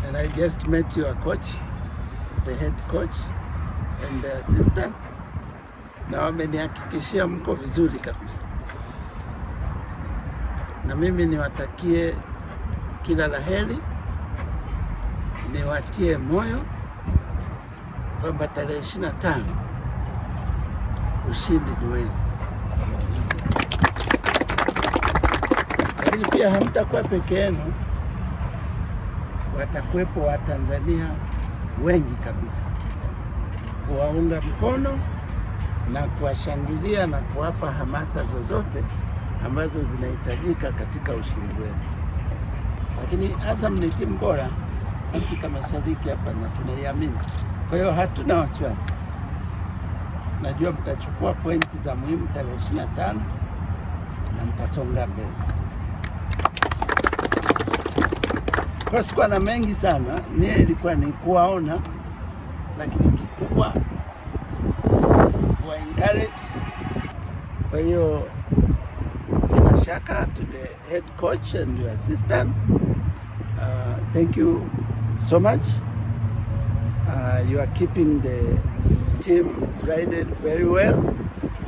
And I just met your coach, the head coach and the assistant, na wamenihakikishia mko vizuri kabisa, na mimi niwatakie kila laheri, niwatie moyo kwamba tarehe 25 ushindi ni wenu. Lakini pia hamtakuwa peke yenu, watakuwepo Watanzania wengi kabisa kuwaunga mkono na kuwashangilia na kuwapa hamasa zozote ambazo zinahitajika katika ushindi wenu. Lakini Azam ni timu bora Afrika Mashariki hapa na tunaiamini. Kwa hiyo hatuna wasiwasi. Najua mtachukua pointi za muhimu tarehe 25 na mtasonga mbele. Kwa sikuwa na mengi sana, nia ilikuwa ni kuwaona, lakini kikubwa kuwa encourage. Kwa hiyo sina shaka to the head coach and your assistant. Thank you so much. You are keeping the team guided very well,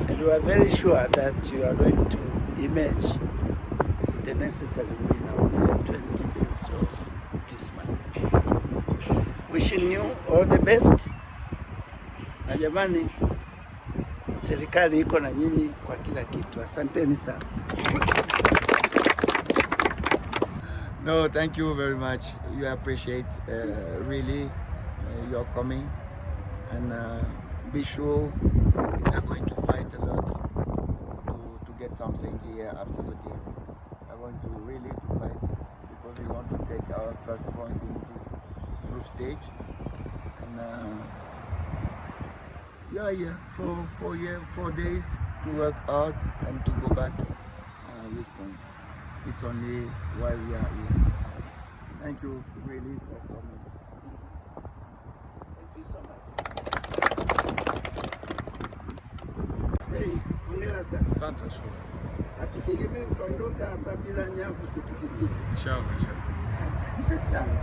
and we are very sure that you are going to emerge the necessary winner on the 25th of this month. Wishing you all the best. Na jamani, serikali iko na nyinyi kwa kila kitu. Asanteni sana. No, thank you very much. You appreciate really your coming, and be sure we are going to fight a lot to get something here after the game. We are going to really to fight because we want to take our first point in this group stage, and yeah, 4 days to work hard and to go back this point. It's only why we are here. Thank you really for coming. Thank you so much. Hey, hongera sana. Asante sana. Hatutegemei kuondoka hapa bila nyavu kutusisita. Inshallah. Asante sana.